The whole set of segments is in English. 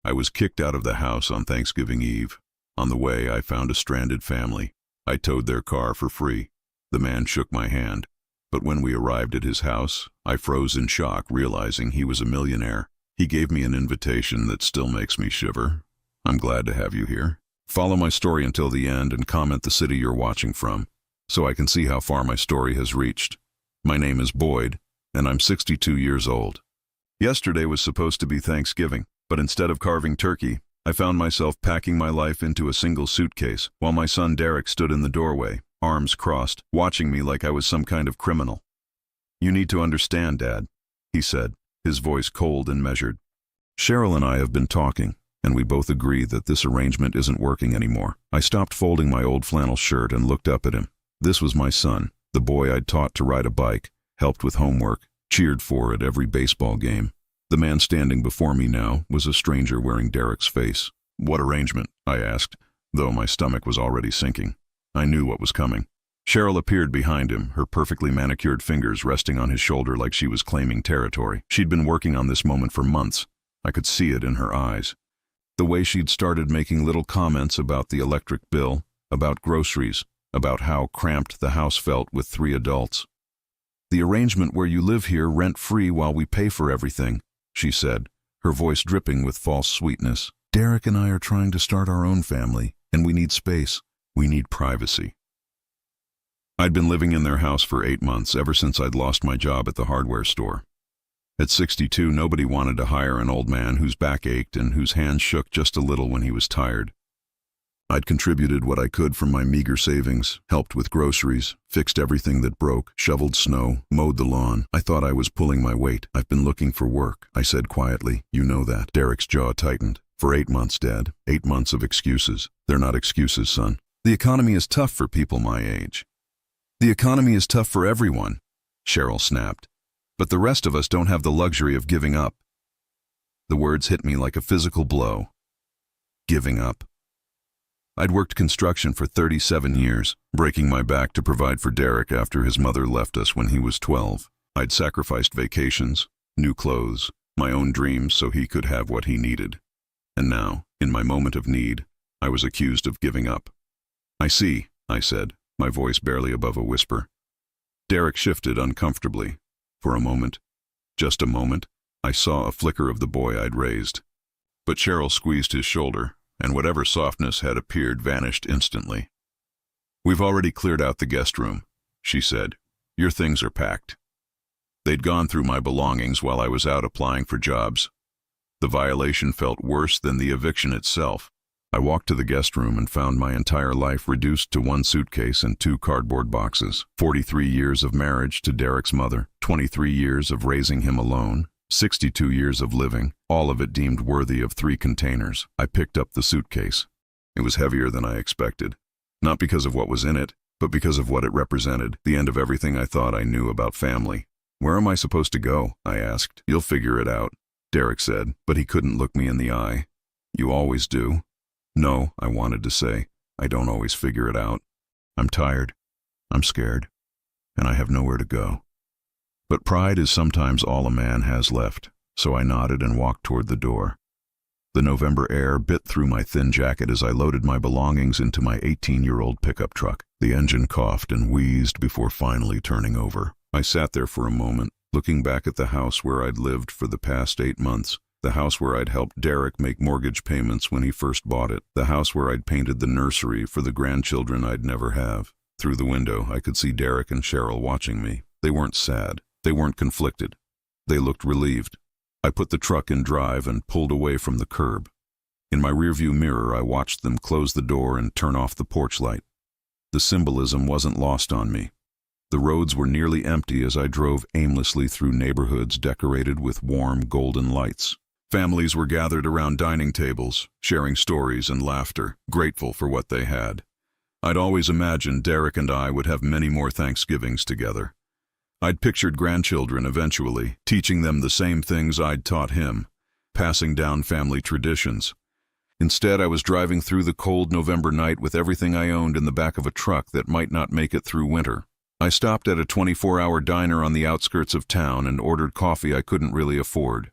I was kicked out of the house on Thanksgiving Eve. On the way, I found a stranded family. I towed their car for free. The man shook my hand. But when we arrived at his house, I froze in shock, realizing he was a millionaire. He gave me an invitation that still makes me shiver. I'm glad to have you here. Follow my story until the end and comment the city you're watching from, so I can see how far my story has reached. My name is Boyd, and I'm 62 years old. Yesterday was supposed to be Thanksgiving, but instead of carving turkey, I found myself packing my life into a single suitcase, while my son Derek stood in the doorway, arms crossed, watching me like I was some kind of criminal. "You need to understand, Dad," he said, his voice cold and measured. "Cheryl and I have been talking, and we both agree that this arrangement isn't working anymore." I stopped folding my old flannel shirt and looked up at him. This was my son, the boy I'd taught to ride a bike, helped with homework, cheered for at every baseball game. The man standing before me now was a stranger wearing Derek's face. "What arrangement?" I asked, though my stomach was already sinking. I knew what was coming. Cheryl appeared behind him, her perfectly manicured fingers resting on his shoulder like she was claiming territory. She'd been working on this moment for months. I could see it in her eyes. The way she'd started making little comments about the electric bill, about groceries, about how cramped the house felt with 3 adults. "The arrangement where you live here rent-free while we pay for everything," she said, her voice dripping with false sweetness. "Derek and I are trying to start our own family, and we need space. We need privacy." I'd been living in their house for 8 months, ever since I'd lost my job at the hardware store. At 62, nobody wanted to hire an old man whose back ached and whose hands shook just a little when he was tired. I'd contributed what I could from my meager savings, helped with groceries, fixed everything that broke, shoveled snow, mowed the lawn. I thought I was pulling my weight. "I've been looking for work," I said quietly. "You know that." Derek's jaw tightened. "For 8 months, Dad. 8 months of excuses." "They're not excuses, son. The economy is tough for people my age." "The economy is tough for everyone," Cheryl snapped. "But the rest of us don't have the luxury of giving up." The words hit me like a physical blow. Giving up. I'd worked construction for 37 years, breaking my back to provide for Derek after his mother left us when he was 12. I'd sacrificed vacations, new clothes, my own dreams so he could have what he needed. And now, in my moment of need, I was accused of giving up. "I see," I said, my voice barely above a whisper. Derek shifted uncomfortably. For a moment, just a moment, I saw a flicker of the boy I'd raised. But Cheryl squeezed his shoulder, and whatever softness had appeared vanished instantly. "We've already cleared out the guest room," she said. "Your things are packed." They'd gone through my belongings while I was out applying for jobs. The violation felt worse than the eviction itself. I walked to the guest room and found my entire life reduced to 1 suitcase and 2 cardboard boxes. 43 years of marriage to Derek's mother, 23 years of raising him alone, 62 years of living, all of it deemed worthy of 3 containers. I picked up the suitcase. It was heavier than I expected. Not because of what was in it, but because of what it represented, the end of everything I thought I knew about family. "Where am I supposed to go?" I asked. "You'll figure it out," Derek said, but he couldn't look me in the eye. "You always do." "No," I wanted to say. "I don't always figure it out. I'm tired. I'm scared. And I have nowhere to go." But pride is sometimes all a man has left, so I nodded and walked toward the door. The November air bit through my thin jacket as I loaded my belongings into my 18-year-old pickup truck. The engine coughed and wheezed before finally turning over. I sat there for a moment, looking back at the house where I'd lived for the past 8 months, the house where I'd helped Derek make mortgage payments when he first bought it, the house where I'd painted the nursery for the grandchildren I'd never have. Through the window, I could see Derek and Cheryl watching me. They weren't sad. They weren't conflicted. They looked relieved. I put the truck in drive and pulled away from the curb. In my rearview mirror, I watched them close the door and turn off the porch light. The symbolism wasn't lost on me. The roads were nearly empty as I drove aimlessly through neighborhoods decorated with warm, golden lights. Families were gathered around dining tables, sharing stories and laughter, grateful for what they had. I'd always imagined Derek and I would have many more Thanksgivings together. I'd pictured grandchildren eventually, teaching them the same things I'd taught him, passing down family traditions. Instead, I was driving through the cold November night with everything I owned in the back of a truck that might not make it through winter. I stopped at a 24-hour diner on the outskirts of town and ordered coffee I couldn't really afford.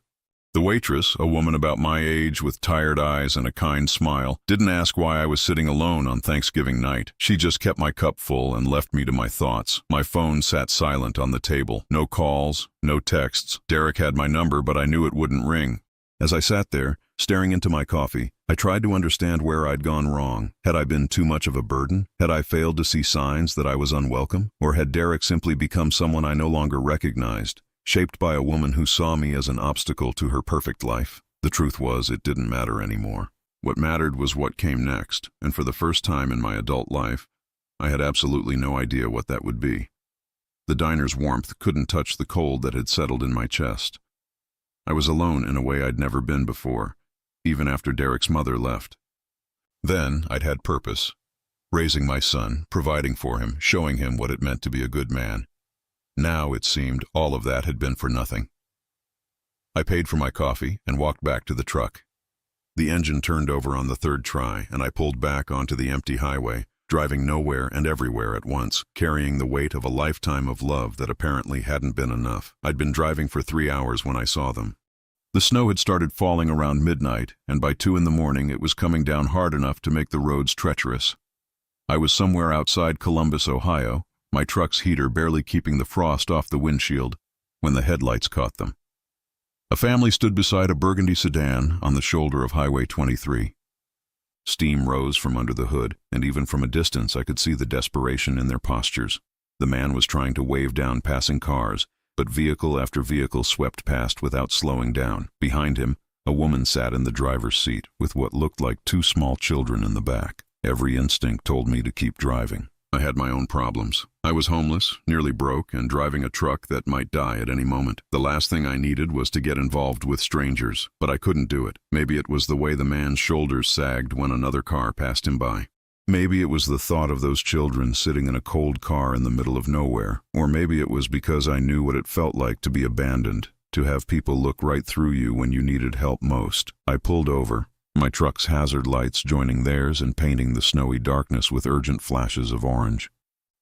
The waitress, a woman about my age with tired eyes and a kind smile, didn't ask why I was sitting alone on Thanksgiving night. She just kept my cup full and left me to my thoughts. My phone sat silent on the table. No calls, no texts. Derek had my number, but I knew it wouldn't ring. As I sat there, staring into my coffee, I tried to understand where I'd gone wrong. Had I been too much of a burden? Had I failed to see signs that I was unwelcome? Or had Derek simply become someone I no longer recognized, shaped by a woman who saw me as an obstacle to her perfect life? The truth was, it didn't matter anymore. What mattered was what came next, and for the first time in my adult life, I had absolutely no idea what that would be. The diner's warmth couldn't touch the cold that had settled in my chest. I was alone in a way I'd never been before, even after Derek's mother left. Then I'd had purpose, raising my son, providing for him, showing him what it meant to be a good man. Now, it seemed, all of that had been for nothing. I paid for my coffee and walked back to the truck. The engine turned over on the third try, and I pulled back onto the empty highway, driving nowhere and everywhere at once, carrying the weight of a lifetime of love that apparently hadn't been enough. I'd been driving for 3 hours when I saw them. The snow had started falling around midnight, and by 2 in the morning it was coming down hard enough to make the roads treacherous. I was somewhere outside Columbus, Ohio, my truck's heater barely keeping the frost off the windshield, when the headlights caught them. A family stood beside a burgundy sedan on the shoulder of Highway 23. Steam rose from under the hood, and even from a distance I could see the desperation in their postures. The man was trying to wave down passing cars, but vehicle after vehicle swept past without slowing down. Behind him, a woman sat in the driver's seat, with what looked like 2 small children in the back. Every instinct told me to keep driving. I had my own problems. I was homeless, nearly broke, and driving a truck that might die at any moment. The last thing I needed was to get involved with strangers, but I couldn't do it. Maybe it was the way the man's shoulders sagged when another car passed him by. Maybe it was the thought of those children sitting in a cold car in the middle of nowhere. Or maybe it was because I knew what it felt like to be abandoned, to have people look right through you when you needed help most. I pulled over, my truck's hazard lights joining theirs and painting the snowy darkness with urgent flashes of orange.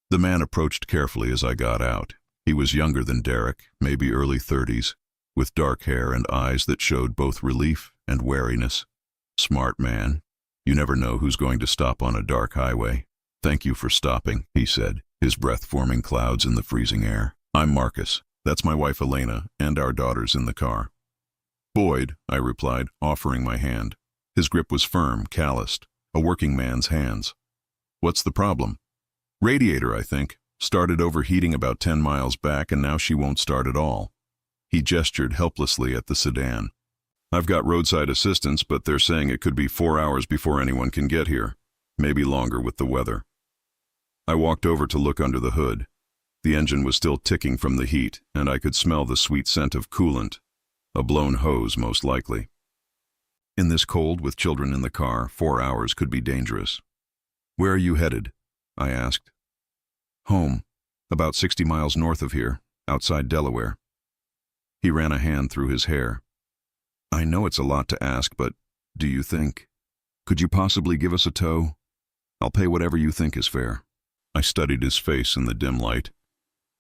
The man approached carefully as I got out. He was younger than Derek, maybe early 30s, with dark hair and eyes that showed both relief and wariness. Smart man. You never know who's going to stop on a dark highway. "Thank you for stopping," he said, his breath forming clouds in the freezing air. "I'm Marcus. That's my wife Elena, and our daughters in the car." "Boyd," I replied, offering my hand. His grip was firm, calloused, a working man's hands. "What's the problem?" "Radiator, I think. Started overheating about 10 miles back, and now she won't start at all." He gestured helplessly at the sedan. "I've got roadside assistance, but they're saying it could be 4 hours before anyone can get here. Maybe longer with the weather." I walked over to look under the hood. The engine was still ticking from the heat, and I could smell the sweet scent of coolant. A blown hose, most likely. In this cold, with children in the car, 4 hours could be dangerous. "Where are you headed?" I asked. "Home, about 60 miles north of here, outside Delaware." He ran a hand through his hair. "I know it's a lot to ask, but do you think? Could you possibly give us a tow? I'll pay whatever you think is fair." I studied his face in the dim light.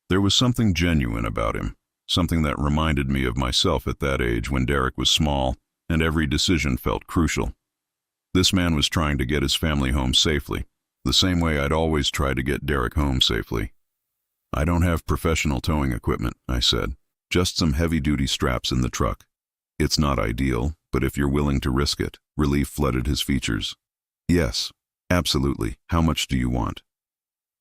There was something genuine about him, something that reminded me of myself at that age when Derek was small, and every decision felt crucial. This man was trying to get his family home safely, the same way I'd always tried to get Derek home safely. "I don't have professional towing equipment," I said. "Just some heavy-duty straps in the truck. It's not ideal, but if you're willing to risk it." Relief flooded his features. "Yes, absolutely. How much do you want?"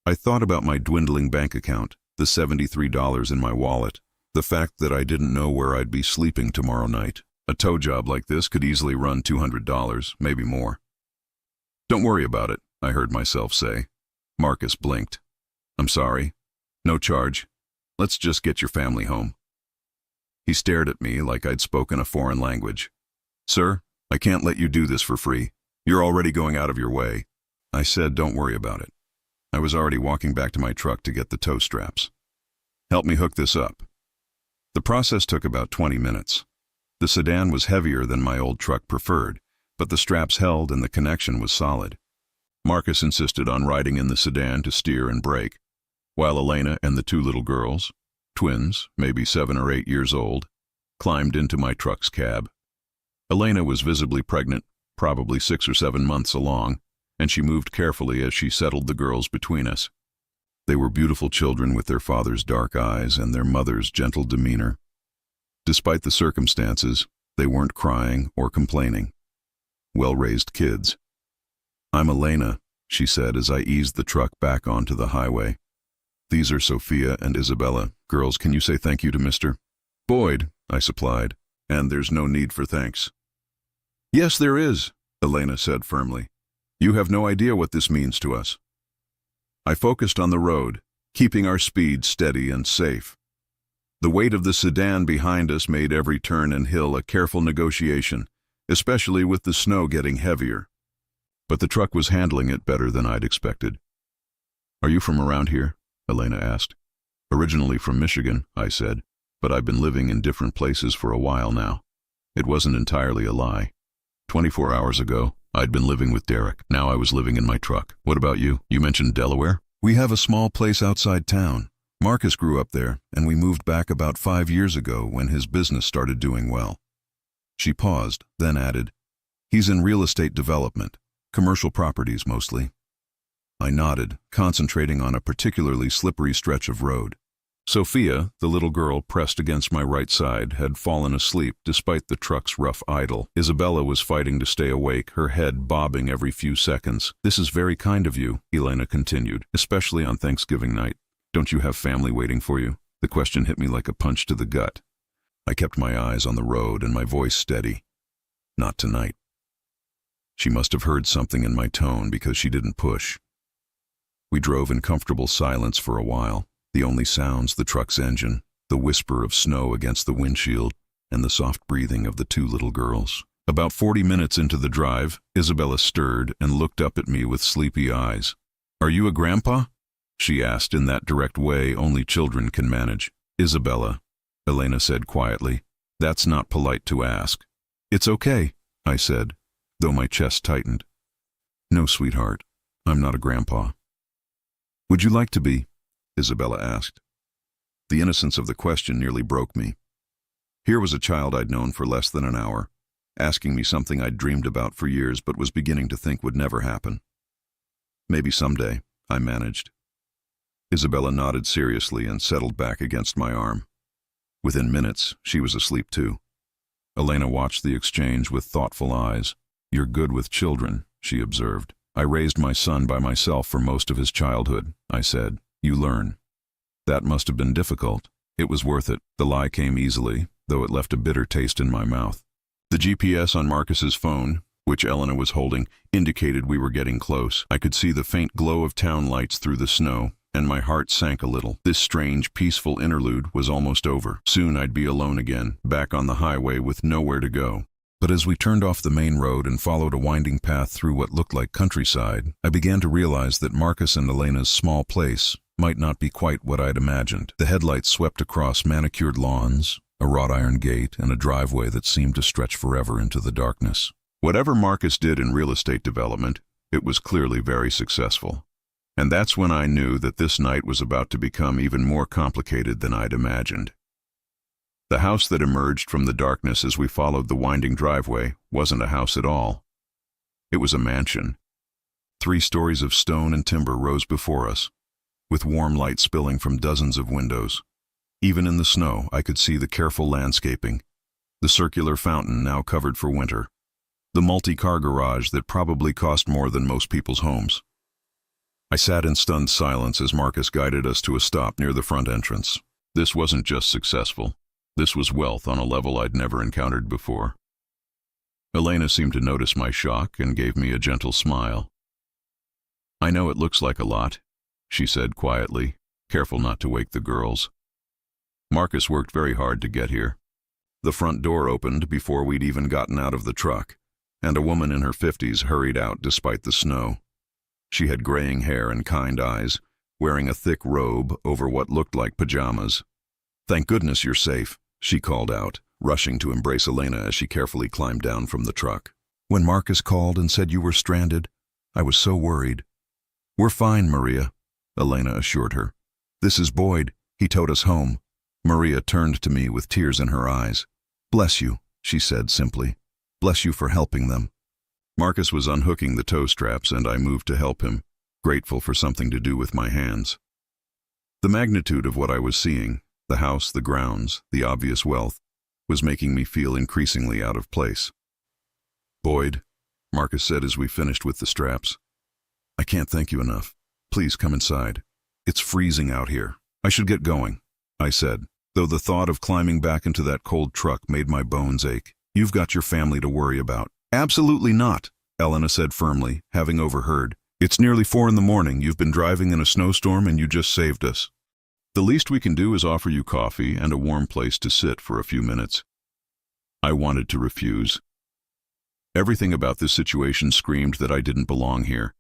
I thought about my dwindling bank account, the $73 in my wallet, the fact that I didn't know where I'd be sleeping tomorrow night. A tow job like this could easily run $200, maybe more. "Don't worry about it," I heard myself say. Marcus blinked. "I'm sorry. No charge. Let's just get your family home." He stared at me like I'd spoken a foreign language. "Sir, I can't let you do this for free. You're already going out of your way." I said, "Don't worry about it." I was already walking back to my truck to get the tow straps. "Help me hook this up." The process took about 20 minutes. The sedan was heavier than my old truck preferred, but the straps held and the connection was solid. Marcus insisted on riding in the sedan to steer and brake, while Elena and the 2 little girls, twins, maybe 7 or 8 years old, climbed into my truck's cab. Elena was visibly pregnant, probably 6 or 7 months along, and she moved carefully as she settled the girls between us. They were beautiful children with their father's dark eyes and their mother's gentle demeanor. Despite the circumstances, they weren't crying or complaining. Well-raised kids. "I'm Elena," she said as I eased the truck back onto the highway. "These are Sophia and Isabella. Girls, can you say thank you to Mr. Boyd?" I supplied. "And there's no need for thanks." "Yes, there is," Elena said firmly. "You have no idea what this means to us." I focused on the road, keeping our speed steady and safe. The weight of the sedan behind us made every turn and hill a careful negotiation, especially with the snow getting heavier. But the truck was handling it better than I'd expected. "Are you from around here?" Elena asked. "Originally from Michigan," I said, "but I've been living in different places for a while now." It wasn't entirely a lie. 24 hours ago, I'd been living with Derek. Now I was living in my truck. "What about you? You mentioned Delaware?" "We have a small place outside town. Marcus grew up there, and we moved back about 5 years ago when his business started doing well." She paused, then added, "He's in real estate development, commercial properties mostly." I nodded, concentrating on a particularly slippery stretch of road. Sophia, the little girl pressed against my right side, had fallen asleep despite the truck's rough idle. Isabella was fighting to stay awake, her head bobbing every few seconds. "This is very kind of you," Elena continued, "especially on Thanksgiving night. Don't you have family waiting for you?" The question hit me like a punch to the gut. I kept my eyes on the road and my voice steady. "Not tonight." She must have heard something in my tone because she didn't push. We drove in comfortable silence for a while. The only sounds, the truck's engine, the whisper of snow against the windshield, and the soft breathing of the 2 little girls. About 40 minutes into the drive, Isabella stirred and looked up at me with sleepy eyes. "Are you a grandpa?" she asked in that direct way only children can manage. "Isabella," Elena said quietly, "that's not polite to ask." "It's okay," I said, though my chest tightened. "No, sweetheart, I'm not a grandpa." "Would you like to be?" Isabella asked. The innocence of the question nearly broke me. Here was a child I'd known for less than an hour, asking me something I'd dreamed about for years but was beginning to think would never happen. "Maybe someday," I managed. Isabella nodded seriously and settled back against my arm. Within minutes, she was asleep too. Elena watched the exchange with thoughtful eyes. "You're good with children," she observed. "I raised my son by myself for most of his childhood," I said. "You learn." That must have been difficult. It was worth it. The lie came easily, though it left a bitter taste in my mouth. The GPS on Marcus's phone, which Elena was holding, indicated we were getting close. I could see the faint glow of town lights through the snow, and my heart sank a little. This strange, peaceful interlude was almost over. Soon I'd be alone again, back on the highway with nowhere to go. But as we turned off the main road and followed a winding path through what looked like countryside, I began to realize that Marcus and Elena's small place might not be quite what I'd imagined. The headlights swept across manicured lawns, a wrought iron gate, and a driveway that seemed to stretch forever into the darkness. Whatever Marcus did in real estate development, it was clearly very successful. And that's when I knew that this night was about to become even more complicated than I'd imagined. The house that emerged from the darkness as we followed the winding driveway wasn't a house at all. It was a mansion. 3 stories of stone and timber rose before us, with warm light spilling from dozens of windows. Even in the snow, I could see the careful landscaping, the circular fountain now covered for winter, the multi-car garage that probably cost more than most people's homes. I sat in stunned silence as Marcus guided us to a stop near the front entrance. This wasn't just successful. This was wealth on a level I'd never encountered before. Elena seemed to notice my shock and gave me a gentle smile. "I know it looks like a lot," she said quietly, careful not to wake the girls. "Marcus worked very hard to get here." The front door opened before we'd even gotten out of the truck, and a woman in her 50s hurried out despite the snow. She had graying hair and kind eyes, wearing a thick robe over what looked like pajamas. "Thank goodness you're safe," she called out, rushing to embrace Elena as she carefully climbed down from the truck. "When Marcus called and said you were stranded, I was so worried." "We're fine, Maria," Elena assured her. "This is Boyd. He towed us home." Maria turned to me with tears in her eyes. "Bless you," she said simply. "Bless you for helping them." Marcus was unhooking the toe straps and I moved to help him, grateful for something to do with my hands. The magnitude of what I was seeing, the house, the grounds, the obvious wealth, was making me feel increasingly out of place. "Boyd," Marcus said as we finished with the straps, "I can't thank you enough. Please come inside. It's freezing out here. I should get going," I said, though the thought of climbing back into that cold truck made my bones ache. "You've got your family to worry about." "Absolutely not," Elena said firmly, having overheard. "It's nearly 4 in the morning. You've been driving in a snowstorm and you just saved us. The least we can do is offer you coffee and a warm place to sit for a few minutes." I wanted to refuse. Everything about this situation screamed that I didn't belong here.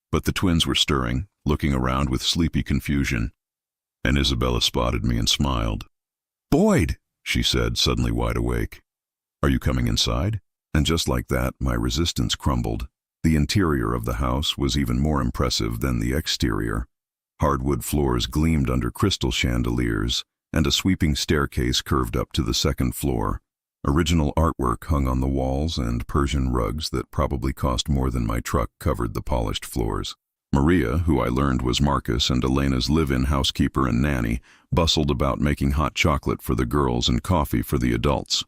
But the twins were stirring, looking around with sleepy confusion, and Isabella spotted me and smiled. "Boyd," she said, suddenly wide awake. "Are you coming inside?" And just like that, my resistance crumbled. The interior of the house was even more impressive than the exterior. Hardwood floors gleamed under crystal chandeliers, and a sweeping staircase curved up to the second floor. Original artwork hung on the walls, and Persian rugs that probably cost more than my truck covered the polished floors. Maria, who I learned was Marcus and Elena's live-in housekeeper and nanny, bustled about making hot chocolate for the girls and coffee for the adults.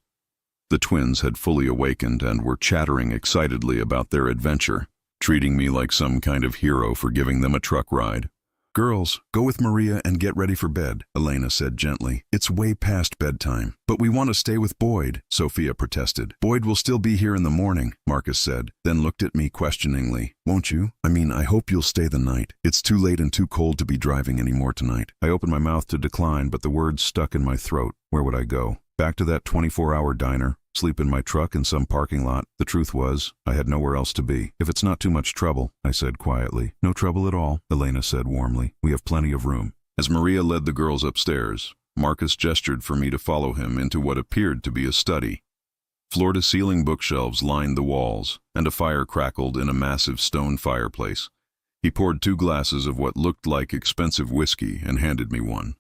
The twins had fully awakened and were chattering excitedly about their adventure, treating me like some kind of hero for giving them a truck ride. "Girls, go with Maria and get ready for bed," Elena said gently. "It's way past bedtime." "But we want to stay with Boyd," Sophia protested. "Boyd will still be here in the morning," Marcus said, then looked at me questioningly. "Won't you? I hope you'll stay the night. It's too late and too cold to be driving anymore tonight." I opened my mouth to decline, but the words stuck in my throat. Where would I go? Back to that 24-hour diner? Sleep in my truck in some parking lot? The truth was, I had nowhere else to be. "If it's not too much trouble," I said quietly. "No trouble at all," Elena said warmly. "We have plenty of room." As Maria led the girls upstairs, Marcus gestured for me to follow him into what appeared to be a study. Floor-to-ceiling bookshelves lined the walls, and a fire crackled in a massive stone fireplace. He poured 2 glasses of what looked like expensive whiskey and handed me one.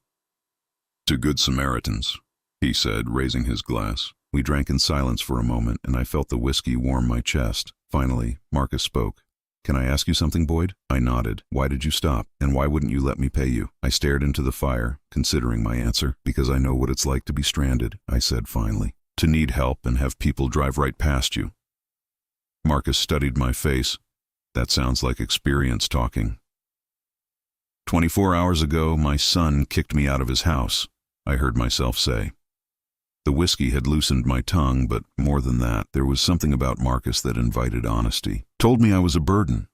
"To good Samaritans," he said, raising his glass. We drank in silence for a moment, and I felt the whiskey warm my chest. Finally, Marcus spoke. "Can I ask you something, Boyd?" I nodded. "Why did you stop? And why wouldn't you let me pay you?" I stared into the fire, considering my answer. "Because I know what it's like to be stranded," I said finally. "To need help and have people drive right past you." Marcus studied my face. "That sounds like experience talking." 24 hours ago, my son kicked me out of his house," I heard myself say. The whiskey had loosened my tongue, but more than that, there was something about Marcus that invited honesty. Told me I was a burden.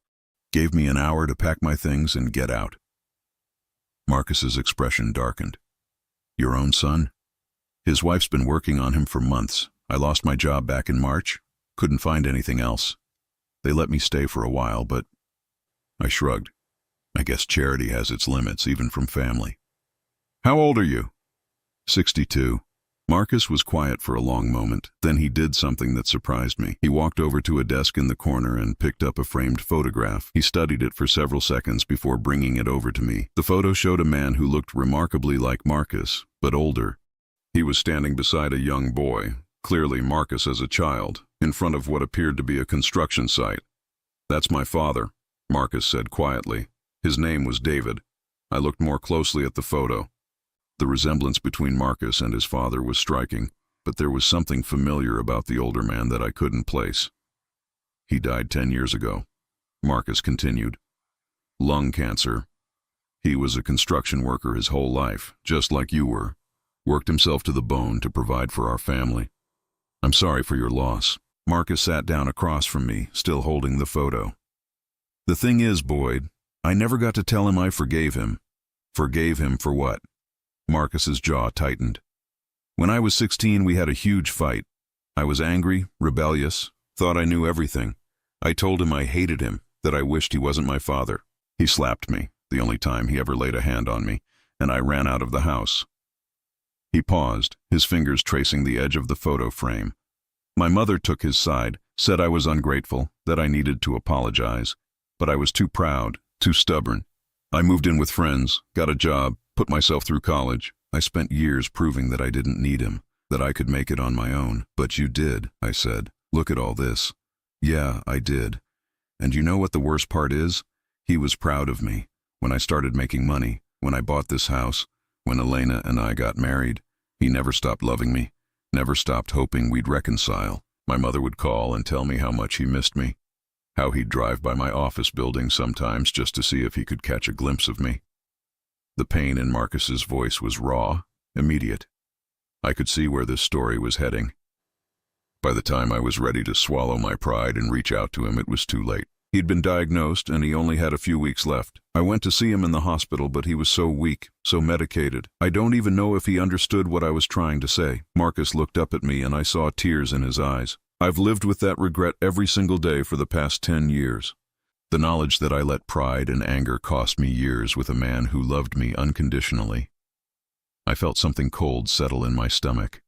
Gave me an hour to pack my things and get out. Marcus's expression darkened. "Your own son?" "His wife's been working on him for months. I lost my job back in March. Couldn't find anything else. They let me stay for a while, but..." I shrugged. I guess charity has its limits, even from family. "How old are you?" 62. Marcus was quiet for a long moment. Then he did something that surprised me. He walked over to a desk in the corner and picked up a framed photograph. He studied it for several seconds before bringing it over to me. The photo showed a man who looked remarkably like Marcus, but older. He was standing beside a young boy, clearly Marcus as a child, in front of what appeared to be a construction site. "That's my father," Marcus said quietly. His name was David. I looked more closely at the photo. The resemblance between Marcus and his father was striking, but there was something familiar about the older man that I couldn't place. "He died 10 years ago," Marcus continued. "Lung cancer. He was a construction worker his whole life, just like you were. Worked himself to the bone to provide for our family. I'm sorry for your loss." Marcus sat down across from me, still holding the photo. "The thing is, Boyd, I never got to tell him I forgave him." "Forgave him for what?" Marcus's jaw tightened. "When I was 16, we had a huge fight. I was angry, rebellious, thought I knew everything. I told him I hated him, that I wished he wasn't my father. He slapped me, the only time he ever laid a hand on me, and I ran out of the house." He paused, his fingers tracing the edge of the photo frame. "My mother took his side, said I was ungrateful, that I needed to apologize, but I was too proud, too stubborn. I moved in with friends, got a job, put myself through college. I spent years proving that I didn't need him. that I could make it on my own. But you did, I said. Look at all this. Yeah, I did. And you know what the worst part is? He was proud of me. When I started making money, when I bought this house, when Elena and I got married, he never stopped loving me, never stopped hoping we'd reconcile. My mother would call and tell me how much he missed me, how he'd drive by my office building sometimes just to see if he could catch a glimpse of me. The pain in Marcus's voice was raw, immediate. I could see where this story was heading. By the time I was ready to swallow my pride and reach out to him, it was too late. He'd been diagnosed and he only had a few weeks left. I went to see him in the hospital, but he was so weak, so medicated. I don't even know if he understood what I was trying to say. Marcus looked up at me and I saw tears in his eyes. I've lived with that regret every single day for the past 10 years. The knowledge that I let pride and anger cost me years with a man who loved me unconditionally. I felt something cold settle in my stomach.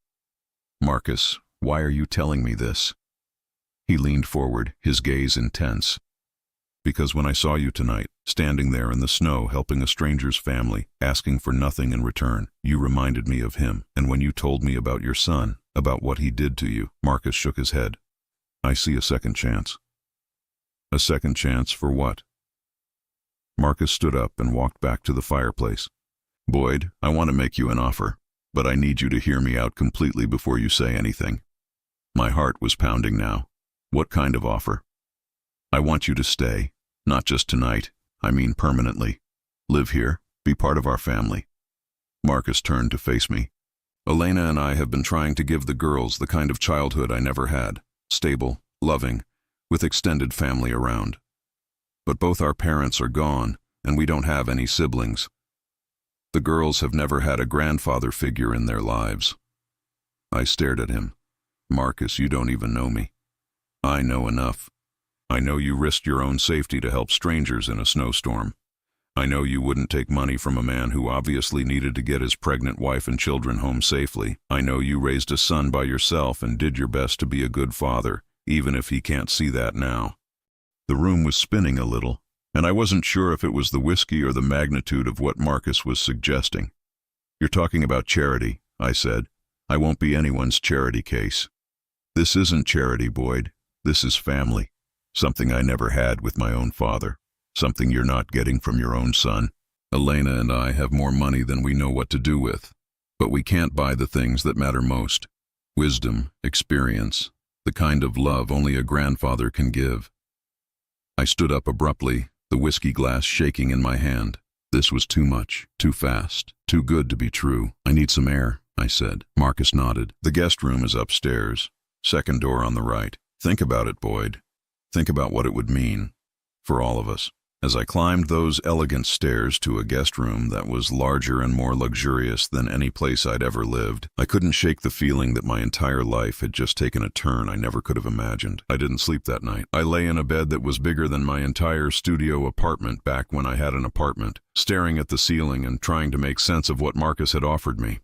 Marcus, why are you telling me this? He leaned forward, his gaze intense. Because when I saw you tonight, standing there in the snow helping a stranger's family, asking for nothing in return, you reminded me of him. And when you told me about your son, about what he did to you, Marcus shook his head. I see a second chance. A second chance for what? Marcus stood up and walked back to the fireplace. Boyd, I want to make you an offer, but I need you to hear me out completely before you say anything. My heart was pounding now. What kind of offer? I want you to stay, not just tonight, I mean permanently. Live here, be part of our family. Marcus turned to face me. Elena and I have been trying to give the girls the kind of childhood I never had, stable, loving, with extended family around. But both our parents are gone, and we don't have any siblings. The girls have never had a grandfather figure in their lives. I stared at him. Marcus, you don't even know me. I know enough. I know you risked your own safety to help strangers in a snowstorm. I know you wouldn't take money from a man who obviously needed to get his pregnant wife and children home safely. I know you raised a son by yourself and did your best to be a good father, even if he can't see that now. The room was spinning a little, and I wasn't sure if it was the whiskey or the magnitude of what Marcus was suggesting. You're talking about charity, I said. I won't be anyone's charity case. This isn't charity, Boyd. This is family. Something I never had with my own father. Something you're not getting from your own son. Elena and I have more money than we know what to do with. But we can't buy the things that matter most. Wisdom, experience, the kind of love only a grandfather can give. I stood up abruptly, the whiskey glass shaking in my hand. This was too much, too fast, too good to be true. I need some air, I said. Marcus nodded. The guest room is upstairs. Second door on the right. Think about it, Boyd. Think about what it would mean for all of us. As I climbed those elegant stairs to a guest room that was larger and more luxurious than any place I'd ever lived, I couldn't shake the feeling that my entire life had just taken a turn I never could have imagined. I didn't sleep that night. I lay in a bed that was bigger than my entire studio apartment back when I had an apartment, staring at the ceiling and trying to make sense of what Marcus had offered me.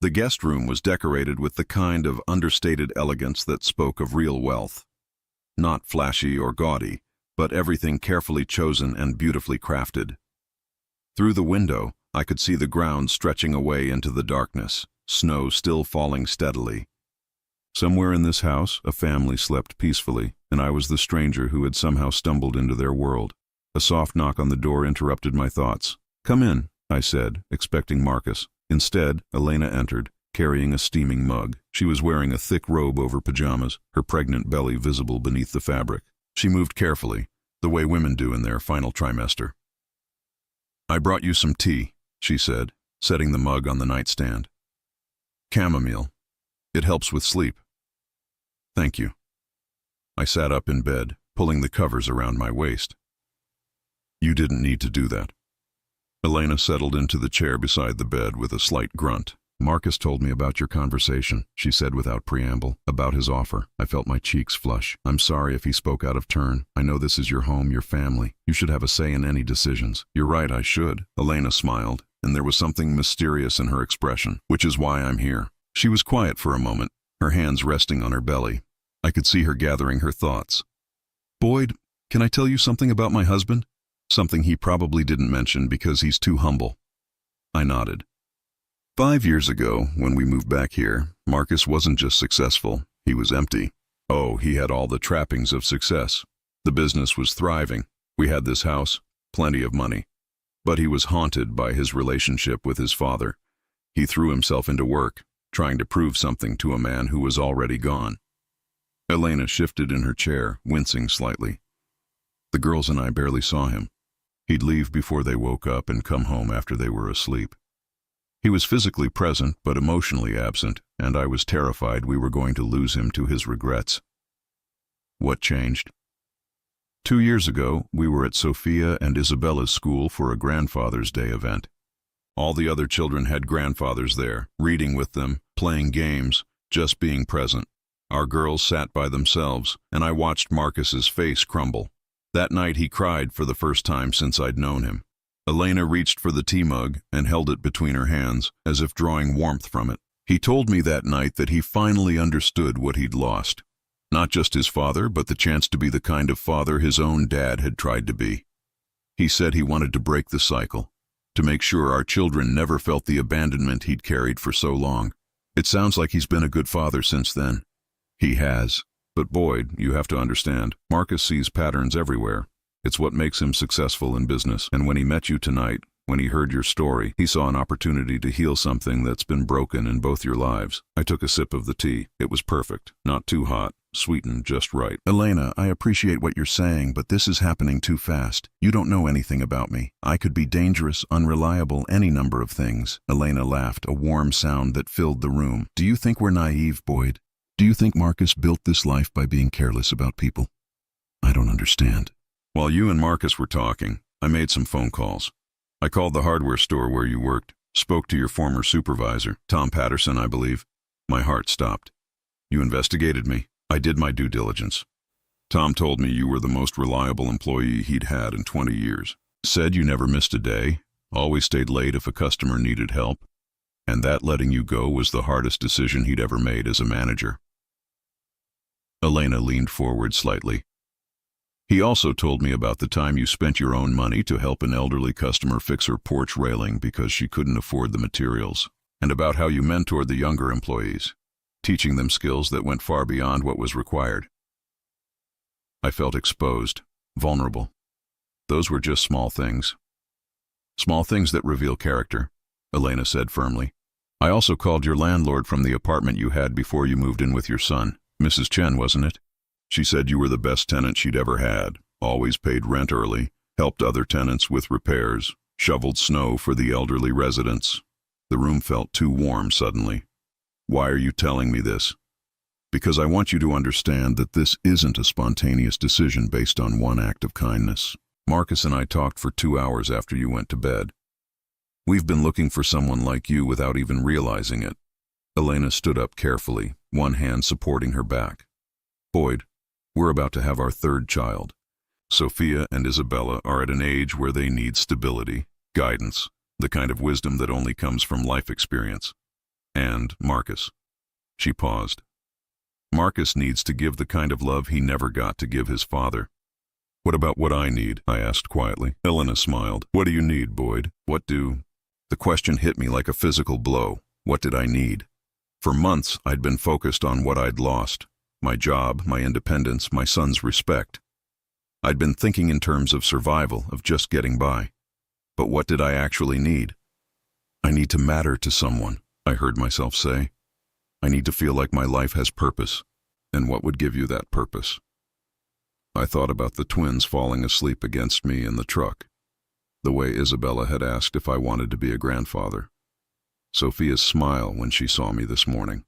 The guest room was decorated with the kind of understated elegance that spoke of real wealth. Not flashy or gaudy, but everything carefully chosen and beautifully crafted. Through the window, I could see the ground stretching away into the darkness, snow still falling steadily. Somewhere in this house, a family slept peacefully, and I was the stranger who had somehow stumbled into their world. A soft knock on the door interrupted my thoughts. "Come in," I said, expecting Marcus. Instead, Elena entered, carrying a steaming mug. She was wearing a thick robe over pajamas, her pregnant belly visible beneath the fabric. She moved carefully, the way women do in their final trimester. "I brought you some tea," she said, setting the mug on the nightstand. "Chamomile. It helps with sleep." "Thank you." I sat up in bed, pulling the covers around my waist. "You didn't need to do that." Elena settled into the chair beside the bed with a slight grunt. "Marcus told me about your conversation," she said without preamble, "about his offer." I felt my cheeks flush. "I'm sorry if he spoke out of turn. I know this is your home, your family. You should have a say in any decisions." "You're right, I should." Elena smiled, and there was something mysterious in her expression, "which is why I'm here." She was quiet for a moment, her hands resting on her belly. I could see her gathering her thoughts. "Boyd, can I tell you something about my husband? Something he probably didn't mention because he's too humble." I nodded. 5 years ago, when we moved back here, Marcus wasn't just successful, he was empty. Oh, he had all the trappings of success. The business was thriving. We had this house, plenty of money. But he was haunted by his relationship with his father. He threw himself into work, trying to prove something to a man who was already gone. Elena shifted in her chair, wincing slightly. The girls and I barely saw him. He'd leave before they woke up and come home after they were asleep. He was physically present but emotionally absent, and I was terrified we were going to lose him to his regrets. What changed? 2 years ago, we were at Sophia and Isabella's school for a Grandfather's Day event. All the other children had grandfathers there, reading with them, playing games, just being present. Our girls sat by themselves, and I watched Marcus's face crumble. That night he cried for the first time since I'd known him. Elena reached for the tea mug and held it between her hands, as if drawing warmth from it. He told me that night that he finally understood what he'd lost. Not just his father, but the chance to be the kind of father his own dad had tried to be. He said he wanted to break the cycle, to make sure our children never felt the abandonment he'd carried for so long. It sounds like he's been a good father since then. He has. But Boyd, you have to understand, Marcus sees patterns everywhere. It's what makes him successful in business. And when he met you tonight, when he heard your story, he saw an opportunity to heal something that's been broken in both your lives. I took a sip of the tea. It was perfect. Not too hot. Sweetened just right. Elena, I appreciate what you're saying, but this is happening too fast. You don't know anything about me. I could be dangerous, unreliable, any number of things. Elena laughed, a warm sound that filled the room. Do you think we're naive, Boyd? Do you think Marcus built this life by being careless about people? I don't understand. While you and Marcus were talking, I made some phone calls. I called the hardware store where you worked, spoke to your former supervisor, Tom Patterson, I believe. My heart stopped. You investigated me. I did my due diligence. Tom told me you were the most reliable employee he'd had in 20 years. Said you never missed a day, always stayed late if a customer needed help, and that letting you go was the hardest decision he'd ever made as a manager. Elena leaned forward slightly. He also told me about the time you spent your own money to help an elderly customer fix her porch railing because she couldn't afford the materials, and about how you mentored the younger employees, teaching them skills that went far beyond what was required. I felt exposed, vulnerable. Those were just small things. Small things that reveal character, Elena said firmly. I also called your landlord from the apartment you had before you moved in with your son. Mrs. Chen, wasn't it? She said you were the best tenant she'd ever had, always paid rent early, helped other tenants with repairs, shoveled snow for the elderly residents. The room felt too warm suddenly. Why are you telling me this? Because I want you to understand that this isn't a spontaneous decision based on one act of kindness. Marcus and I talked for 2 hours after you went to bed. We've been looking for someone like you without even realizing it. Elena stood up carefully, one hand supporting her back. Boyd, we're about to have our 3rd child. Sophia and Isabella are at an age where they need stability, guidance, the kind of wisdom that only comes from life experience. And Marcus. She paused. Marcus needs to give the kind of love he never got to give his father. What about what I need? I asked quietly. Elena smiled. What do you need, Boyd? The question hit me like a physical blow. What did I need? For months, I'd been focused on what I'd lost. My job, my independence, my son's respect. I'd been thinking in terms of survival, of just getting by. But what did I actually need? I need to matter to someone, I heard myself say. I need to feel like my life has purpose. And what would give you that purpose? I thought about the twins falling asleep against me in the truck. The way Isabella had asked if I wanted to be a grandfather. Sophia's smile when she saw me this morning.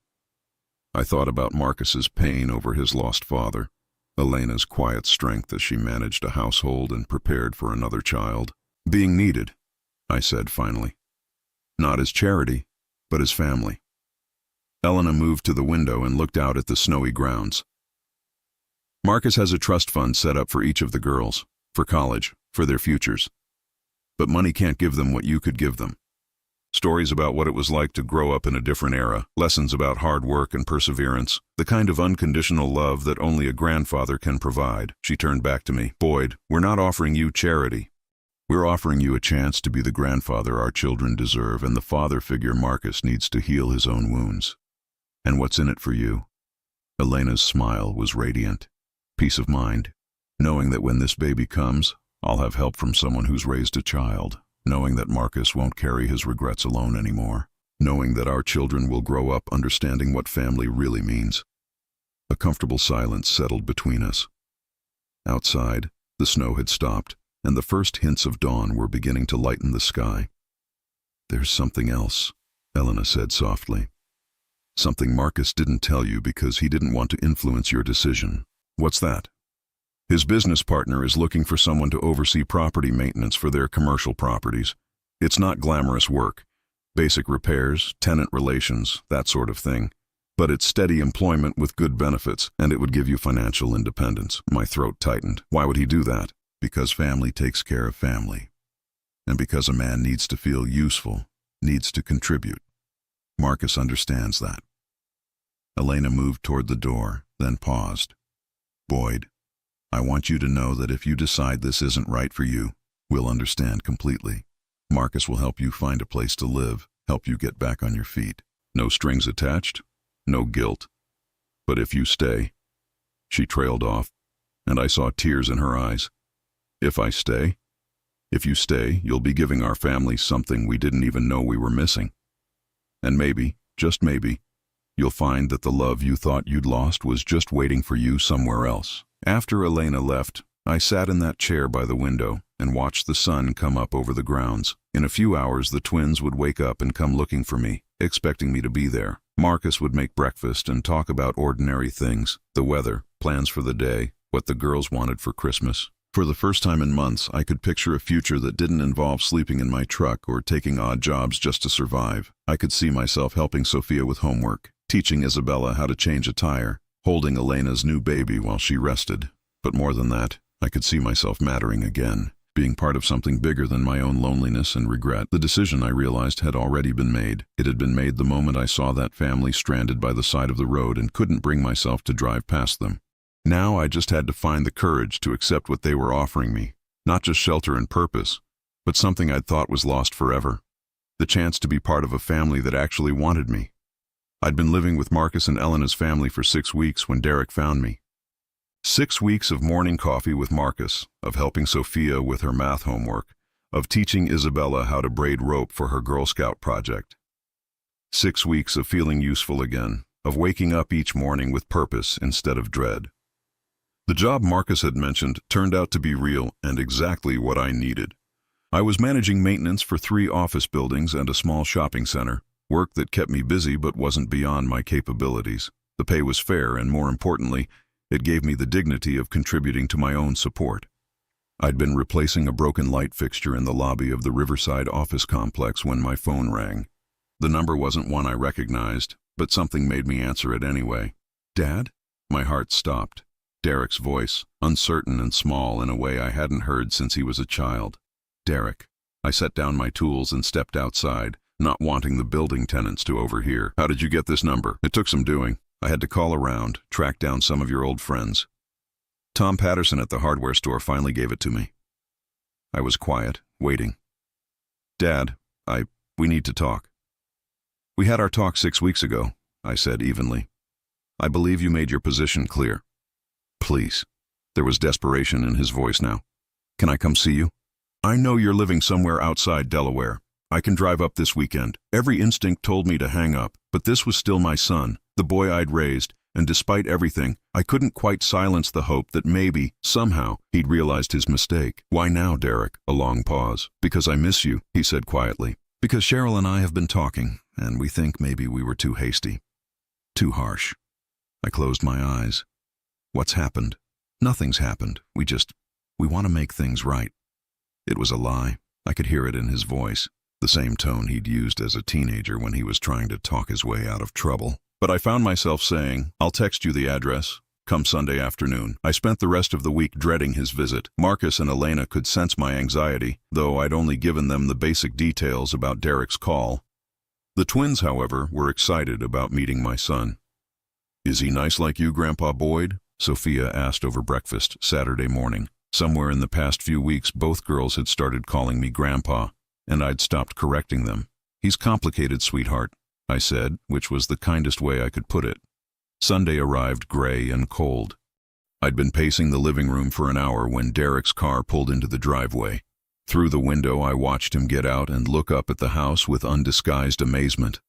I thought about Marcus's pain over his lost father, Elena's quiet strength as she managed a household and prepared for another child. Being needed, I said finally. Not as charity, but as family. Elena moved to the window and looked out at the snowy grounds. Marcus has a trust fund set up for each of the girls, for college, for their futures. But money can't give them what you could give them. Stories about what it was like to grow up in a different era, lessons about hard work and perseverance, the kind of unconditional love that only a grandfather can provide. She turned back to me. Boyd, we're not offering you charity. We're offering you a chance to be the grandfather our children deserve and the father figure Marcus needs to heal his own wounds. And what's in it for you? Elena's smile was radiant. Peace of mind, knowing that when this baby comes, I'll have help from someone who's raised a child, knowing that Marcus won't carry his regrets alone anymore, knowing that our children will grow up understanding what family really means. A comfortable silence settled between us. Outside, the snow had stopped, and the first hints of dawn were beginning to lighten the sky. "There's something else," Elena said softly. "Something Marcus didn't tell you because he didn't want to influence your decision." "What's that?" "His business partner is looking for someone to oversee property maintenance for their commercial properties. It's not glamorous work. Basic repairs, tenant relations, that sort of thing. But it's steady employment with good benefits, and it would give you financial independence." My throat tightened. Why would he do that? Because family takes care of family. And because a man needs to feel useful, needs to contribute. Marcus understands that. Elena moved toward the door, then paused. "Boyd, I want you to know that if you decide this isn't right for you, we'll understand completely. Marcus will help you find a place to live, help you get back on your feet. No strings attached, no guilt. But if you stay..." She trailed off, and I saw tears in her eyes. "If I stay? If you stay, you'll be giving our family something we didn't even know we were missing. And maybe, just maybe, you'll find that the love you thought you'd lost was just waiting for you somewhere else." After Elena left, I sat in that chair by the window and watched the sun come up over the grounds. In a few hours, the twins would wake up and come looking for me, expecting me to be there. Marcus would make breakfast and talk about ordinary things, the weather, plans for the day, what the girls wanted for Christmas. For the first time in months, I could picture a future that didn't involve sleeping in my truck or taking odd jobs just to survive. I could see myself helping Sophia with homework, teaching Isabella how to change a tire, holding Elena's new baby while she rested. But more than that, I could see myself mattering again, being part of something bigger than my own loneliness and regret. The decision, I realized, had already been made. It had been made the moment I saw that family stranded by the side of the road and couldn't bring myself to drive past them. Now I just had to find the courage to accept what they were offering me, not just shelter and purpose, but something I'd thought was lost forever. The chance to be part of a family that actually wanted me. I'd been living with Marcus and Elena's family for 6 weeks when Derek found me. 6 weeks of morning coffee with Marcus, of helping Sophia with her math homework, of teaching Isabella how to braid rope for her Girl Scout project. 6 weeks of feeling useful again, of waking up each morning with purpose instead of dread. The job Marcus had mentioned turned out to be real and exactly what I needed. I was managing maintenance for 3 office buildings and a small shopping center, work that kept me busy but wasn't beyond my capabilities. The pay was fair, and more importantly, it gave me the dignity of contributing to my own support. I'd been replacing a broken light fixture in the lobby of the Riverside office complex when my phone rang. The number wasn't one I recognized, but something made me answer it anyway. "Dad?" My heart stopped. Derek's voice, uncertain and small in a way I hadn't heard since he was a child. "Derek." I set down my tools and stepped outside, not wanting the building tenants to overhear. "How did you get this number?" "It took some doing. I had to call around, track down some of your old friends. Tom Patterson at the hardware store finally gave it to me." I was quiet, waiting. "Dad, we need to talk." "We had our talk 6 weeks ago," I said evenly. "I believe you made your position clear." "Please." There was desperation in his voice now. "Can I come see you? I know you're living somewhere outside Delaware. I can drive up this weekend." Every instinct told me to hang up, but this was still my son, the boy I'd raised, and despite everything, I couldn't quite silence the hope that maybe, somehow, he'd realized his mistake. "Why now, Derek?" A long pause. "Because I miss you," he said quietly. "Because Cheryl and I have been talking, and we think maybe we were too hasty. Too harsh." I closed my eyes. "What's happened?" "Nothing's happened. We want to make things right." It was a lie. I could hear it in his voice, the same tone he'd used as a teenager when he was trying to talk his way out of trouble. But I found myself saying, "I'll text you the address. Come Sunday afternoon." I spent the rest of the week dreading his visit. Marcus and Elena could sense my anxiety, though I'd only given them the basic details about Derek's call. The twins, however, were excited about meeting my son. "Is he nice like you, Grandpa Boyd?" Sophia asked over breakfast Saturday morning. Somewhere in the past few weeks, both girls had started calling me Grandpa, and I'd stopped correcting them. "He's complicated, sweetheart. I said, which was the kindest way I could put it. Sunday arrived gray and cold. I'd been pacing the living room for an hour when Derek's car pulled into the driveway. Through the window, I watched him get out and look up at the house with undisguised amazement.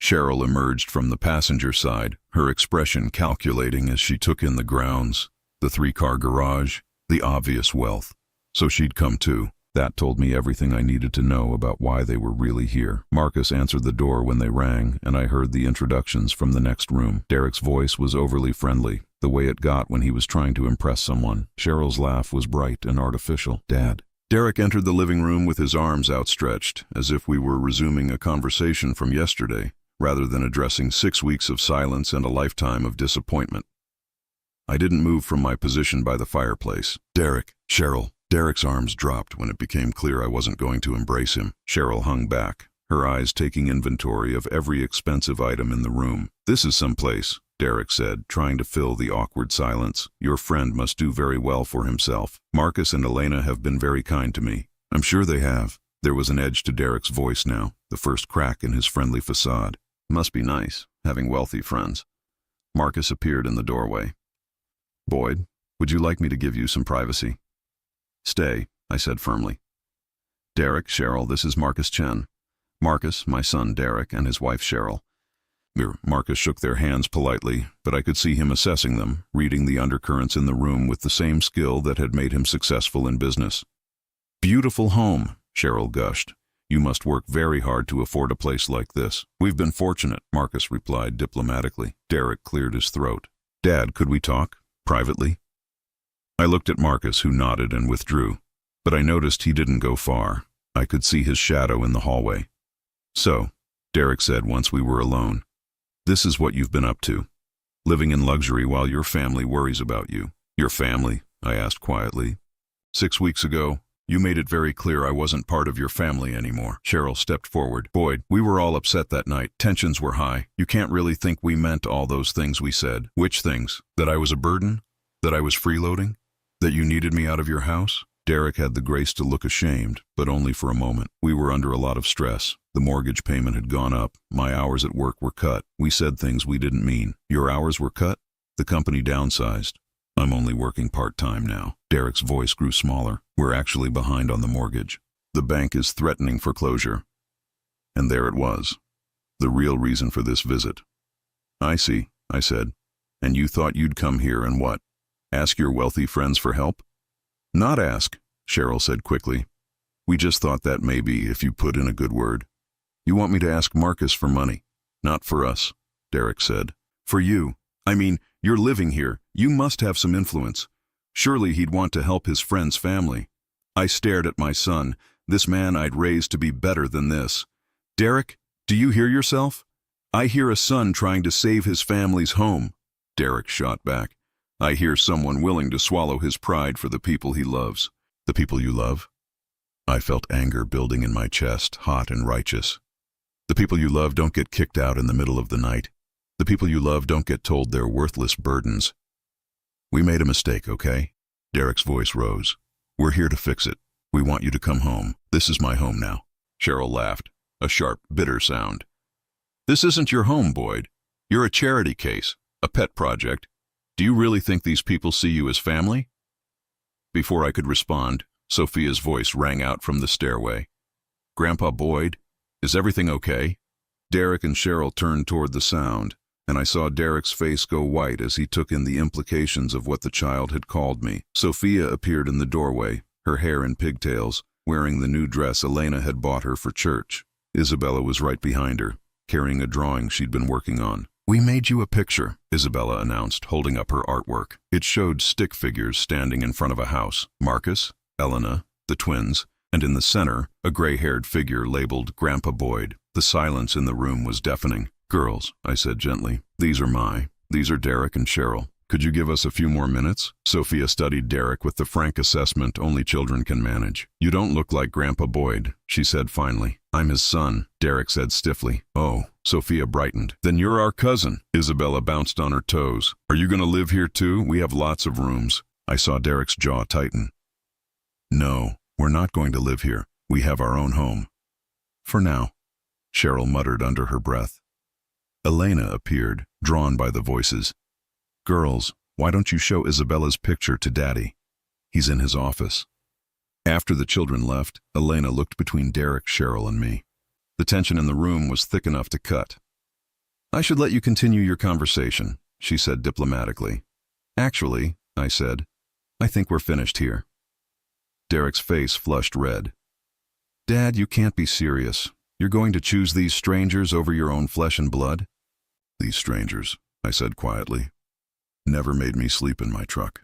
Cheryl emerged from the passenger side, her expression calculating as she took in the grounds, the 3-car garage, the obvious wealth. So she'd come too. That told me everything I needed to know about why they were really here. Marcus answered the door when they rang, and I heard the introductions from the next room. Derek's voice was overly friendly, the way it got when he was trying to impress someone. Cheryl's laugh was bright and artificial. Dad. Derek entered the living room with his arms outstretched, as if we were resuming a conversation from yesterday, rather than addressing 6 weeks of silence and a lifetime of disappointment. I didn't move from my position by the fireplace. Derek, Cheryl. Derek's arms dropped when it became clear I wasn't going to embrace him. Cheryl hung back, her eyes taking inventory of every expensive item in the room. This is someplace, Derek said, trying to fill the awkward silence. Your friend must do very well for himself. Marcus and Elena have been very kind to me. I'm sure they have. There was an edge to Derek's voice now, the first crack in his friendly facade. Must be nice, having wealthy friends. Marcus appeared in the doorway. Boyd, would you like me to give you some privacy? Stay, I said firmly. Derek, Cheryl, this is Marcus Chen. Marcus, my son Derek, and his wife Cheryl. Marcus shook their hands politely, but I could see him assessing them, reading the undercurrents in the room with the same skill that had made him successful in business. Beautiful home, Cheryl gushed. You must work very hard to afford a place like this. We've been fortunate, Marcus replied diplomatically. Derek cleared his throat. Dad, could we talk? Privately? I looked at Marcus, who nodded and withdrew, but I noticed he didn't go far. I could see his shadow in the hallway. So, Derek said once we were alone, this is what you've been up to, living in luxury while your family worries about you. Your family? I asked quietly. 6 weeks ago, you made it very clear I wasn't part of your family anymore. Cheryl stepped forward. Boyd, we were all upset that night. Tensions were high. You can't really think we meant all those things we said. Which things? That I was a burden? That I was freeloading? That you needed me out of your house? Derek had the grace to look ashamed, but only for a moment. We were under a lot of stress. The mortgage payment had gone up. My hours at work were cut. We said things we didn't mean. Your hours were cut? The company downsized. I'm only working part-time now. Derek's voice grew smaller. We're actually behind on the mortgage. The bank is threatening foreclosure. And there it was. The real reason for this visit. I see, I said. And you thought you'd come here and what? Ask your wealthy friends for help? Not ask, Cheryl said quickly. We just thought that maybe if you put in a good word. You want me to ask Marcus for money? Not for us, Derek said. For you. I mean, you're living here. You must have some influence. Surely he'd want to help his friend's family. I stared at my son, this man I'd raised to be better than this. Derek, do you hear yourself? I hear a son trying to save his family's home. Derek shot back. I hear someone willing to swallow his pride for the people he loves. The people you love? I felt anger building in my chest, hot and righteous. The people you love don't get kicked out in the middle of the night. The people you love don't get told they're worthless burdens. We made a mistake, okay? Derek's voice rose. We're here to fix it. We want you to come home. This is my home now. Cheryl laughed, a sharp, bitter sound. This isn't your home, Boyd. You're a charity case, a pet project. Do you really think these people see you as family? Before I could respond, Sophia's voice rang out from the stairway. Grandpa Boyd, is everything okay? Derek and Cheryl turned toward the sound, and I saw Derek's face go white as he took in the implications of what the child had called me. Sophia appeared in the doorway, her hair in pigtails, wearing the new dress Elena had bought her for church. Isabella was right behind her, carrying a drawing she'd been working on. We made you a picture, Isabella announced, holding up her artwork. It showed stick figures standing in front of a house. Marcus, Elena, the twins, and in the center, a gray-haired figure labeled Grandpa Boyd. The silence in the room was deafening. Girls, I said gently, these are Derek and Cheryl. Could you give us a few more minutes? Sophia studied Derek with the frank assessment only children can manage. You don't look like Grandpa Boyd, she said finally. I'm his son, Derek said stiffly. Oh, Sophia brightened. Then you're our cousin. Isabella bounced on her toes. Are you going to live here too? We have lots of rooms. I saw Derek's jaw tighten. No, we're not going to live here. We have our own home. For now, Cheryl muttered under her breath. Elena appeared, drawn by the voices. "Girls, why don't you show Isabella's picture to Daddy? He's in his office." After the children left, Elena looked between Derek, Cheryl, and me. The tension in the room was thick enough to cut. "I should let you continue your conversation," she said diplomatically. "Actually," I said, "I think we're finished here." Derek's face flushed red. "Dad, you can't be serious. You're going to choose these strangers over your own flesh and blood?" "These strangers," I said quietly, "never made me sleep in my truck.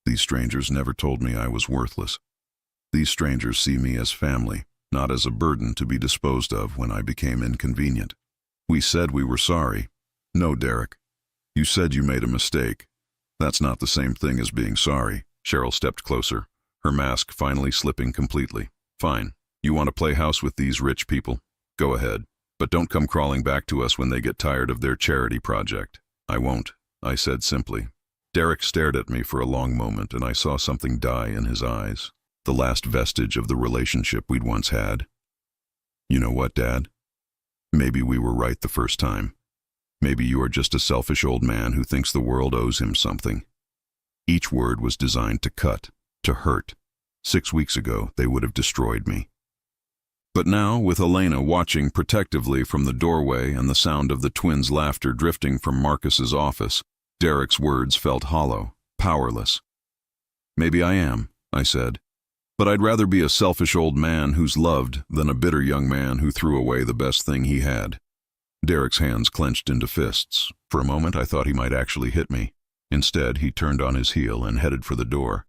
These strangers never told me I was worthless. These strangers see me as family, not as a burden to be disposed of when I became inconvenient. We said we were sorry." "No, Derek. You said you made a mistake. That's not the same thing as being sorry." Cheryl stepped closer, her mask finally slipping completely. "Fine. You want to play house with these rich people? Go ahead. But don't come crawling back to us when they get tired of their charity project." "I won't," I said simply. Derek stared at me for a long moment, and I saw something die in his eyes. The last vestige of the relationship we'd once had. "You know what, Dad? Maybe we were right the first time. Maybe you are just a selfish old man who thinks the world owes him something." Each word was designed to cut, to hurt. 6 weeks ago, they would have destroyed me. But now, with Elena watching protectively from the doorway and the sound of the twins' laughter drifting from Marcus's office, Derek's words felt hollow, powerless. "Maybe I am," I said. "But I'd rather be a selfish old man who's loved than a bitter young man who threw away the best thing he had." Derek's hands clenched into fists. For a moment I thought he might actually hit me. Instead, he turned on his heel and headed for the door.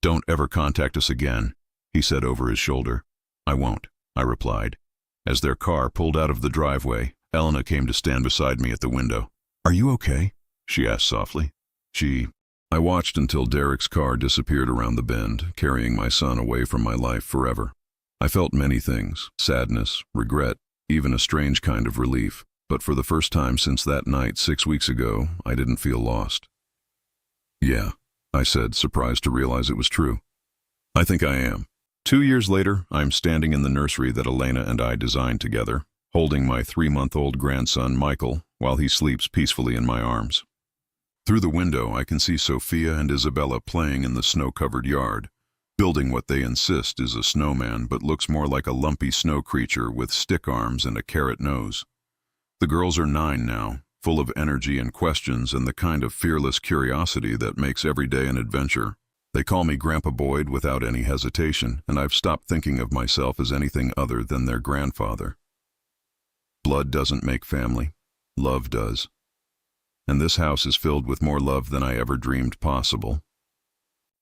"Don't ever contact us again," he said over his shoulder. "I won't," I replied. As their car pulled out of the driveway, Elena came to stand beside me at the window. "Are you okay?" she asked softly. I watched until Derek's car disappeared around the bend, carrying my son away from my life forever. I felt many things: sadness, regret, even a strange kind of relief. But for the first time since that night 6 weeks ago, I didn't feel lost. "Yeah," I said, surprised to realize it was true. "I think I am." 2 years later, I'm standing in the nursery that Elena and I designed together, holding my 3-month-old grandson, Michael, while he sleeps peacefully in my arms. Through the window, I can see Sophia and Isabella playing in the snow-covered yard, building what they insist is a snowman but looks more like a lumpy snow creature with stick arms and a carrot nose. The girls are 9 now, full of energy and questions and the kind of fearless curiosity that makes every day an adventure. They call me Grandpa Boyd without any hesitation, and I've stopped thinking of myself as anything other than their grandfather. Blood doesn't make family. Love does. And this house is filled with more love than I ever dreamed possible.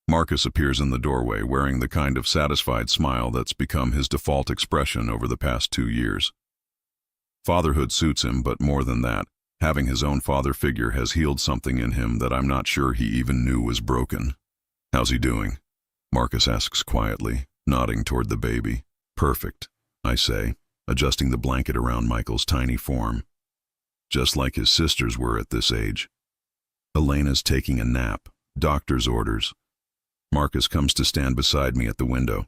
Marcus appears in the doorway wearing the kind of satisfied smile that's become his default expression over the past 2 years. Fatherhood suits him, but more than that, having his own father figure has healed something in him that I'm not sure he even knew was broken. "How's he doing?" Marcus asks quietly, nodding toward the baby. "Perfect," I say, adjusting the blanket around Michael's tiny form. Just like his sisters were at this age. Elena's taking a nap, doctor's orders. Marcus comes to stand beside me at the window.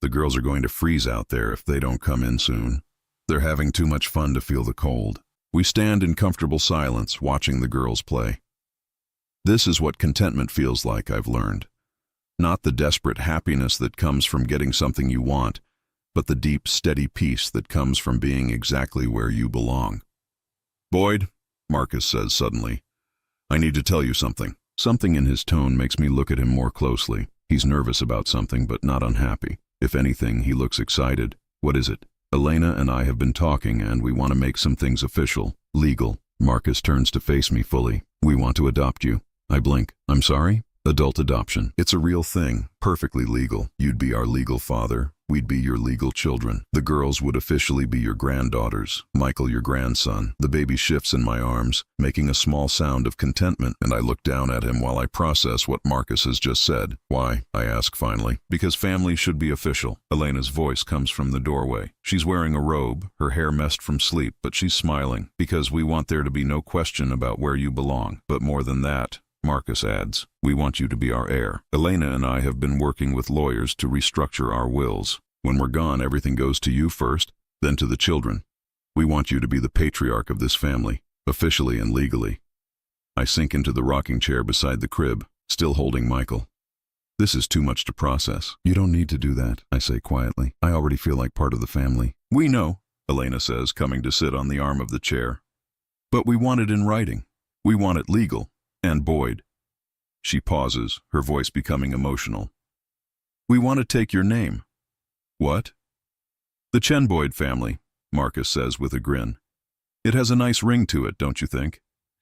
The girls are going to freeze out there if they don't come in soon. They're having too much fun to feel the cold. We stand in comfortable silence, watching the girls play. This is what contentment feels like, I've learned. Not the desperate happiness that comes from getting something you want, but the deep, steady peace that comes from being exactly where you belong. "Boyd," Marcus says suddenly, "I need to tell you something." Something in his tone makes me look at him more closely. He's nervous about something, but not unhappy. If anything, he looks excited. "What is it?" "Elena and I have been talking, and we want to make some things official, legal." Marcus turns to face me fully. "We want to adopt you." I blink. "I'm sorry?" "Adult adoption. It's a real thing, perfectly legal. You'd be our legal father. We'd be your legal children. The girls would officially be your granddaughters. Michael your grandson." The baby shifts in my arms, making a small sound of contentment, and I look down at him while I process what Marcus has just said. "Why?" I ask finally. "Because family should be official." Elena's voice comes from the doorway. She's wearing a robe, her hair messed from sleep, but she's smiling. "Because we want there to be no question about where you belong. But more than that," Marcus adds, "we want you to be our heir." Elena and I have been working with lawyers to restructure our wills. When we're gone, everything goes to you first, then to the children. We want you to be the patriarch of this family, officially and legally. I sink into the rocking chair beside the crib, still holding Michael. This is too much to process. You don't need to do that, I say quietly. I already feel like part of the family. We know, Elena says, coming to sit on the arm of the chair. But we want it in writing. We want it legal. And Boyd. She pauses, her voice becoming emotional. We want to take your name. What? The Chen Boyd family, Marcus says with a grin. It has a nice ring to it, don't you think?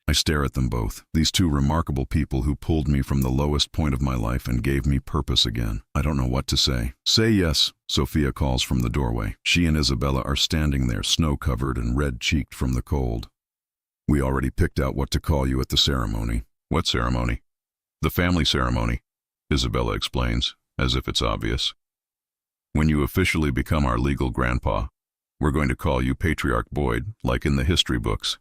I stare at them both, these two remarkable people who pulled me from the lowest point of my life and gave me purpose again. I don't know what to say. Say yes, Sophia calls from the doorway. She and Isabella are standing there, snow-covered and red-cheeked from the cold. We already picked out what to call you at the ceremony. What ceremony? The family ceremony, Isabella explains, as if it's obvious. When you officially become our legal grandpa, we're going to call you Patriarch Boyd, like in the history books.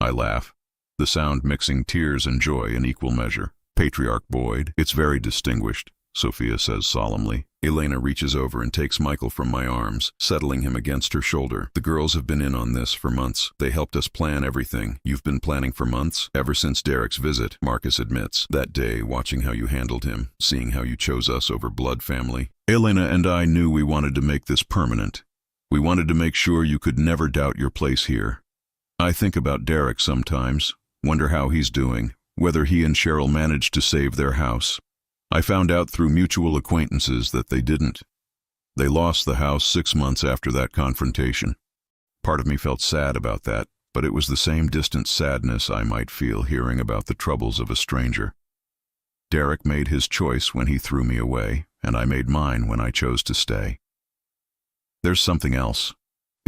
I laugh, the sound mixing tears and joy in equal measure. Patriarch Boyd, it's very distinguished, Sophia says solemnly. Elena reaches over and takes Michael from my arms, settling him against her shoulder. The girls have been in on this for months. They helped us plan everything. You've been planning for months? Ever since Derek's visit, Marcus admits. That day, watching how you handled him, seeing how you chose us over blood family. Elena and I knew we wanted to make this permanent. We wanted to make sure you could never doubt your place here. I think about Derek sometimes, wonder how he's doing, whether he and Cheryl managed to save their house. I found out through mutual acquaintances that they didn't. They lost the house 6 months after that confrontation. Part of me felt sad about that, but it was the same distant sadness I might feel hearing about the troubles of a stranger. Derek made his choice when he threw me away, and I made mine when I chose to stay. There's something else,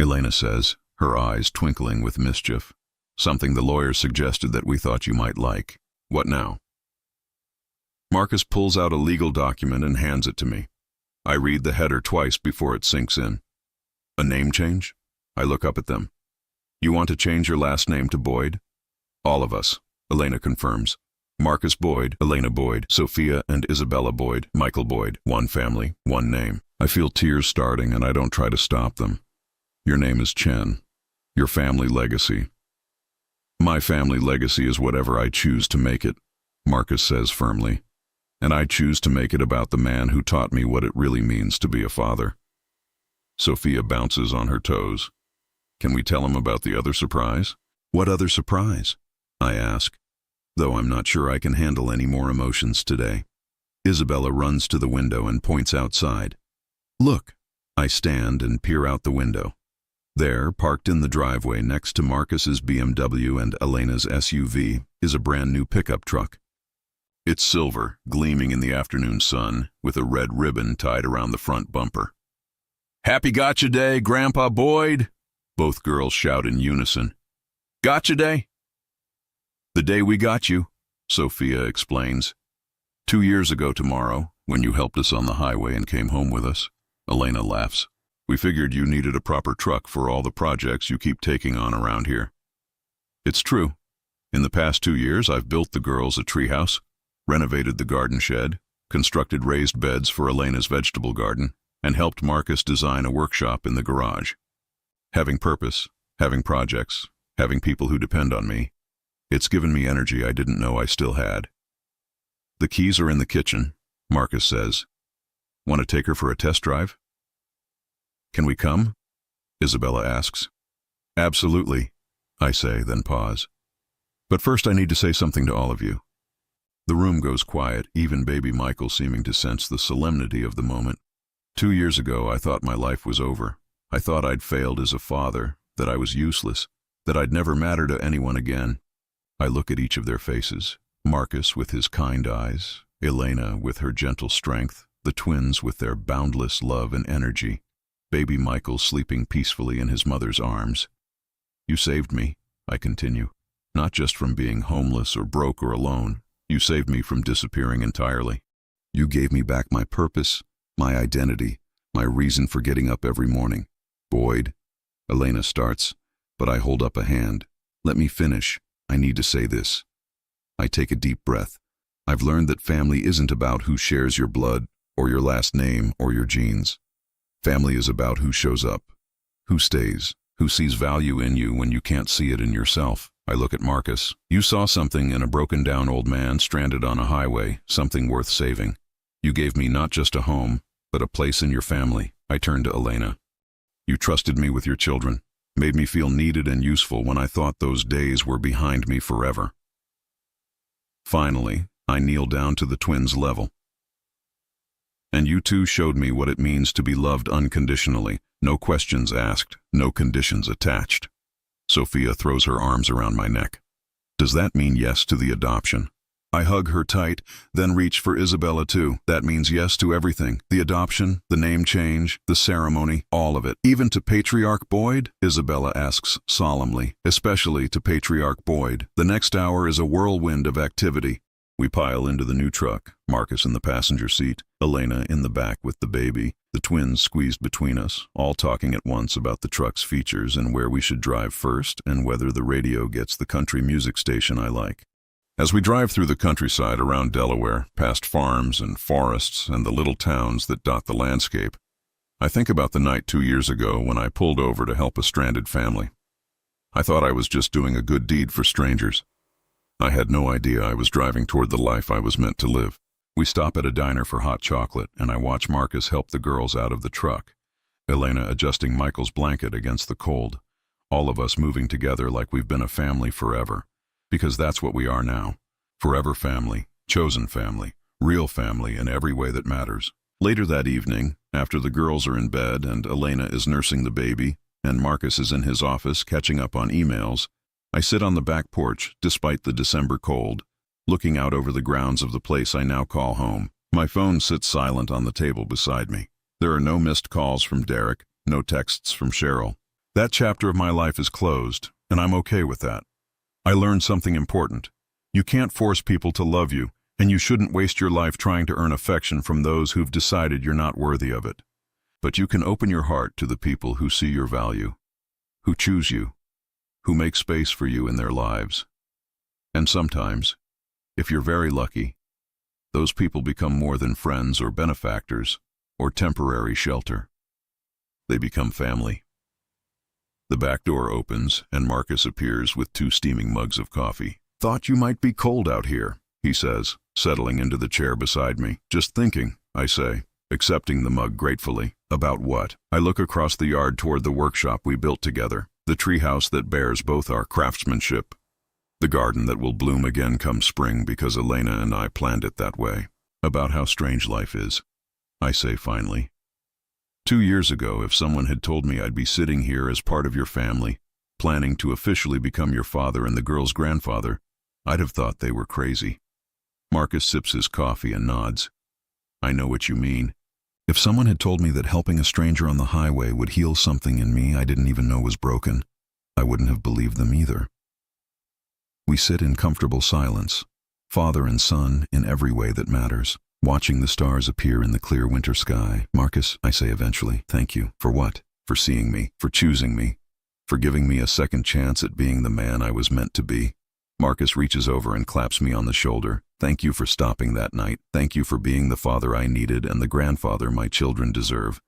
Elena says, her eyes twinkling with mischief. Something the lawyer suggested that we thought you might like. What now? Marcus pulls out a legal document and hands it to me. I read the header twice before it sinks in. A name change? I look up at them. You want to change your last name to Boyd? All of us, Elena confirms. Marcus Boyd, Elena Boyd, Sophia and Isabella Boyd, Michael Boyd. One family, one name. I feel tears starting and I don't try to stop them. Your name is Chen. Your family legacy. My family legacy is whatever I choose to make it, Marcus says firmly. And I choose to make it about the man who taught me what it really means to be a father. Sophia bounces on her toes. Can we tell him about the other surprise? What other surprise? I ask, though I'm not sure I can handle any more emotions today. Isabella runs to the window and points outside. Look, I stand and peer out the window. There, parked in the driveway next to Marcus's BMW and Elena's SUV, is a brand new pickup truck. It's silver, gleaming in the afternoon sun, with a red ribbon tied around the front bumper. Happy Gotcha Day, Grandpa Boyd! Both girls shout in unison. Gotcha Day? The day we got you, Sophia explains. 2 years ago tomorrow, when you helped us on the highway and came home with us. Elena laughs. We figured you needed a proper truck for all the projects you keep taking on around here. It's true. In the past 2 years, I've built the girls a treehouse, renovated the garden shed, constructed raised beds for Elena's vegetable garden, and helped Marcus design a workshop in the garage. Having purpose, having projects, having people who depend on me, it's given me energy I didn't know I still had. The keys are in the kitchen, Marcus says. Want to take her for a test drive? Can we come? Isabella asks. Absolutely, I say, then pause. But first I need to say something to all of you. The room goes quiet, even baby Michael seeming to sense the solemnity of the moment. 2 years ago, I thought my life was over. I thought I'd failed as a father, that I was useless, that I'd never matter to anyone again. I look at each of their faces, Marcus with his kind eyes, Elena with her gentle strength, the twins with their boundless love and energy, baby Michael sleeping peacefully in his mother's arms. You saved me, I continue, not just from being homeless or broke or alone. You saved me from disappearing entirely. You gave me back my purpose, my identity, my reason for getting up every morning. Boyd, Elena starts, but I hold up a hand. Let me finish. I need to say this. I take a deep breath. I've learned that family isn't about who shares your blood, or your last name, or your genes. Family is about who shows up, who stays, who sees value in you when you can't see it in yourself. I look at Marcus. You saw something in a broken-down old man stranded on a highway, something worth saving. You gave me not just a home, but a place in your family. I turned to Elena. You trusted me with your children, made me feel needed and useful when I thought those days were behind me forever. Finally, I kneeled down to the twins' level. And you two showed me what it means to be loved unconditionally, no questions asked, no conditions attached. Sophia throws her arms around my neck. Does that mean yes to the adoption? I hug her tight, then reach for Isabella too. That means yes to everything. The adoption, the name change, the ceremony, all of it. Even to Patriarch Boyd? Isabella asks solemnly, especially to Patriarch Boyd. The next hour is a whirlwind of activity. We pile into the new truck, Marcus in the passenger seat, Elena in the back with the baby, the twins squeezed between us, all talking at once about the truck's features and where we should drive first and whether the radio gets the country music station I like. As we drive through the countryside around Delaware, past farms and forests and the little towns that dot the landscape, I think about the night 2 years ago when I pulled over to help a stranded family. I thought I was just doing a good deed for strangers. I had no idea I was driving toward the life I was meant to live. We stop at a diner for hot chocolate, and I watch Marcus help the girls out of the truck, Elena adjusting Michael's blanket against the cold, all of us moving together like we've been a family forever. Because that's what we are now. Forever family, chosen family, real family in every way that matters. Later that evening, after the girls are in bed and Elena is nursing the baby, and Marcus is in his office catching up on emails, I sit on the back porch, despite the December cold, looking out over the grounds of the place I now call home. My phone sits silent on the table beside me. There are no missed calls from Derek, no texts from Cheryl. That chapter of my life is closed, and I'm okay with that. I learned something important. You can't force people to love you, and you shouldn't waste your life trying to earn affection from those who've decided you're not worthy of it. But you can open your heart to the people who see your value, who choose you, who make space for you in their lives. And sometimes, if you're very lucky, those people become more than friends or benefactors or temporary shelter. They become family. The back door opens and Marcus appears with 2 steaming mugs of coffee. Thought you might be cold out here, he says, settling into the chair beside me. Just thinking, I say, accepting the mug gratefully. About what? I look across the yard toward the workshop we built together. The treehouse that bears both our craftsmanship, the garden that will bloom again come spring because Elena and I planned it that way. About how strange life is, I say finally. 2 years ago, if someone had told me I'd be sitting here as part of your family, planning to officially become your father and the girl's grandfather, I'd have thought they were crazy. Marcus sips his coffee and nods. I know what you mean. If someone had told me that helping a stranger on the highway would heal something in me I didn't even know was broken, I wouldn't have believed them either. We sit in comfortable silence, father and son in every way that matters, watching the stars appear in the clear winter sky. Marcus, I say eventually, thank you. For what? For seeing me, for choosing me, for giving me a second chance at being the man I was meant to be. Marcus reaches over and claps me on the shoulder. Thank you for stopping that night. Thank you for being the father I needed and the grandfather my children deserve.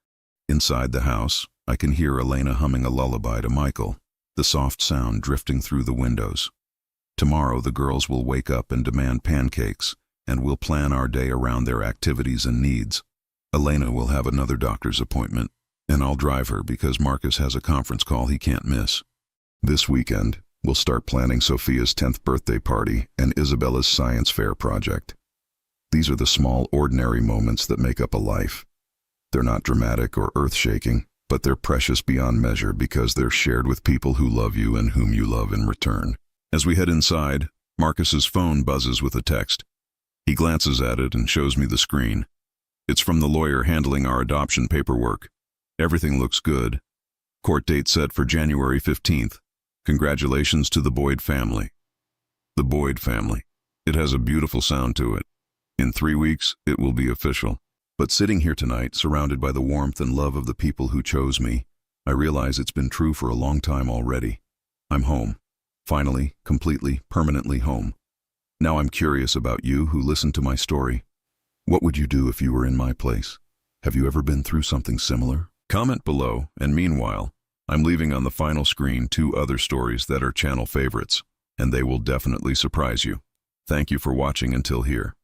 Inside the house, I can hear Elena humming a lullaby to Michael, the soft sound drifting through the windows. Tomorrow the girls will wake up and demand pancakes, and we'll plan our day around their activities and needs. Elena will have another doctor's appointment, and I'll drive her because Marcus has a conference call he can't miss. This weekend, we'll start planning Sophia's 10th birthday party and Isabella's science fair project. These are the small, ordinary moments that make up a life. They're not dramatic or earth-shaking, but they're precious beyond measure because they're shared with people who love you and whom you love in return. As we head inside, Marcus's phone buzzes with a text. He glances at it and shows me the screen. It's from the lawyer handling our adoption paperwork. Everything looks good. Court date set for January 15th. Congratulations to the Boyd family. The Boyd family. It has a beautiful sound to it. In 3 weeks, it will be official. But sitting here tonight, surrounded by the warmth and love of the people who chose me, I realize it's been true for a long time already. I'm home. Finally, completely, permanently home. Now I'm curious about you who listened to my story. What would you do if you were in my place? Have you ever been through something similar? Comment below, and meanwhile, I'm leaving on the final screen 2 other stories that are channel favorites, and they will definitely surprise you. Thank you for watching until here.